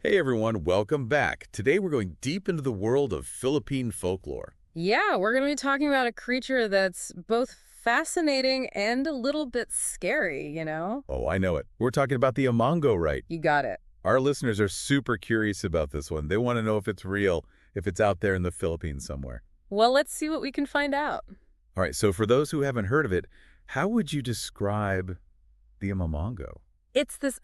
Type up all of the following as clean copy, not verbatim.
Hey everyone, welcome back. Today we're going deep into the world of Philippine folklore. Yeah, we're going to be talking about a creature that's both fascinating and a little bit scary, you know? Oh, I know it. We're talking about the Amomongo, right? You got it. Our listeners are super curious about this one. They want to know if it's real, if it's out there in the Philippines somewhere. Well, let's see what we can find out. All right, so for those who haven't heard of it, how would you describe the Amomongo? It's this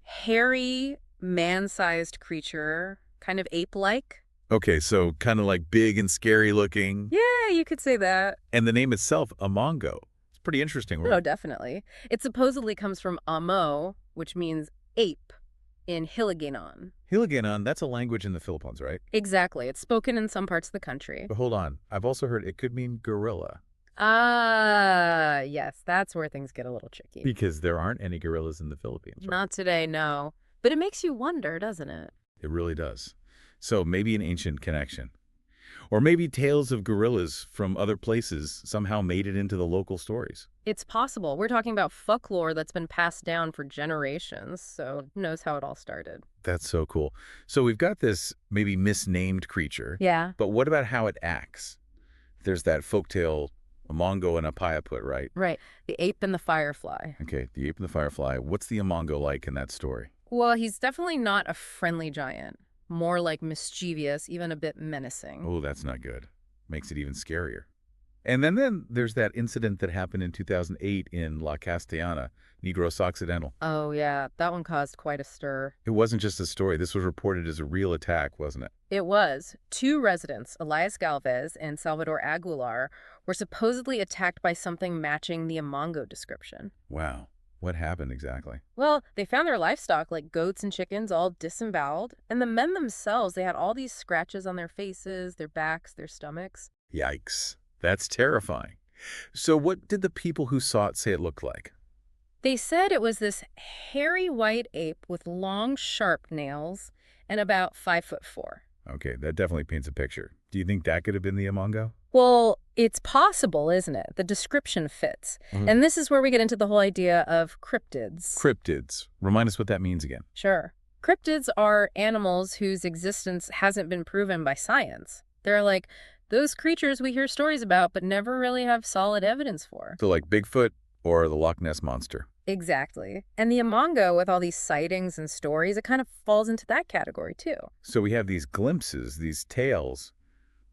hairy, man-sized creature, kind of ape-like. Okay, so kind of like big and scary looking. Yeah, you could say that. And the name itself, Amongo. It's pretty interesting, Oh, right? definitely. It supposedly comes from Amo, which means ape in Hiligaynon. Hiligaynon, that's a language in the Philippines, right? Exactly. It's spoken in some parts of the country. But hold on. I've also heard it could mean gorilla. Ah, yes, that's where things get a little tricky. Because there aren't any gorillas in the Philippines, right? Not today, no. But it makes you wonder, doesn't it? It really does. So maybe an ancient connection. Or maybe tales of gorillas from other places somehow made it into the local stories. It's possible. We're talking about folklore that's been passed down for generations, so who knows how it all started. That's so cool. So we've got this maybe misnamed creature, Yeah. but what about how it acts? There's that folktale, a Mongo and a Payaput, right? Right. The ape and the firefly. Okay, the ape and the firefly. What's the Amongo like in that story? Well, he's definitely not a friendly giant. More like mischievous, even a bit menacing. Oh, that's not good. Makes it even scarier. And then there's that incident that happened in 2008 in La Castellana, Negros Occidental. Oh, yeah. That one caused quite a stir. It wasn't just a story. This was reported as a real attack, wasn't it? It was. Two residents, Elias Galvez and Salvador Aguilar, were supposedly attacked by something matching the Amongo description. Wow. What happened exactly? Well, they found their livestock, like goats and chickens, all disemboweled. And the men themselves, they had all these scratches on their faces, their backs, their stomachs. Yikes. That's terrifying. So what did the people who saw it say it looked like? They said it was this hairy white ape with long, sharp nails and about 5'4". Okay, that definitely paints a picture. Do you think that could have been the Amongo? Well, it's possible, isn't it? The description fits. And this is where we get into the whole idea of cryptids. Cryptids. Remind us what that means again. Sure. Cryptids are animals whose existence hasn't been proven by science. They're like those creatures we hear stories about but never really have solid evidence for. So like Bigfoot or the Loch Ness Monster. Exactly. And the Amongo, with all these sightings and stories, it kind of falls into that category too. So we have these glimpses, these tales,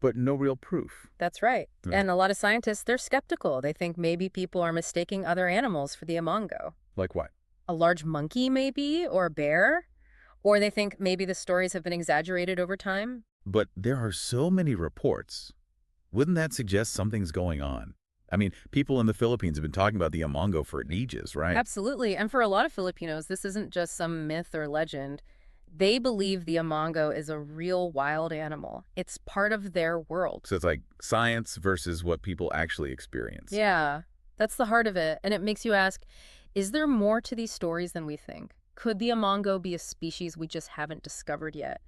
but no real proof. That's right. Hmm. And a lot of scientists, they're skeptical. They think maybe people are mistaking other animals for the Amongo. Like what? A large monkey, maybe, or a bear. Or they think maybe the stories have been exaggerated over time. But there are so many reports. Wouldn't that suggest something's going on? I mean, people in the Philippines have been talking about the Amongo for ages, right? Absolutely. And for a lot of Filipinos, this isn't just some myth or legend. They believe the Amongo is a real wild animal. It's part of their world. So it's like science versus what people actually experience. Yeah, that's the heart of it. And it makes you ask, is there more to these stories than we think? Could the Amongo be a species we just haven't discovered yet?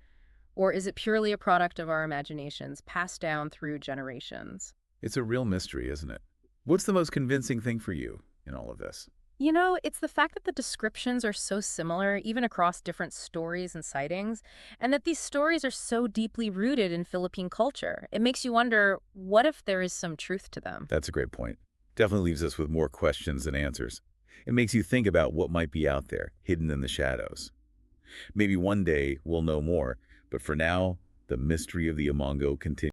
Or is it purely a product of our imaginations, passed down through generations? It's a real mystery, isn't it? What's the most convincing thing for you in all of this? You know, it's the fact that the descriptions are so similar, even across different stories and sightings, and that these stories are so deeply rooted in Philippine culture. It makes you wonder, what if there is some truth to them? That's a great point. Definitely leaves us with more questions than answers. It makes you think about what might be out there, hidden in the shadows. Maybe one day we'll know more, but for now, the mystery of the Amongo continues.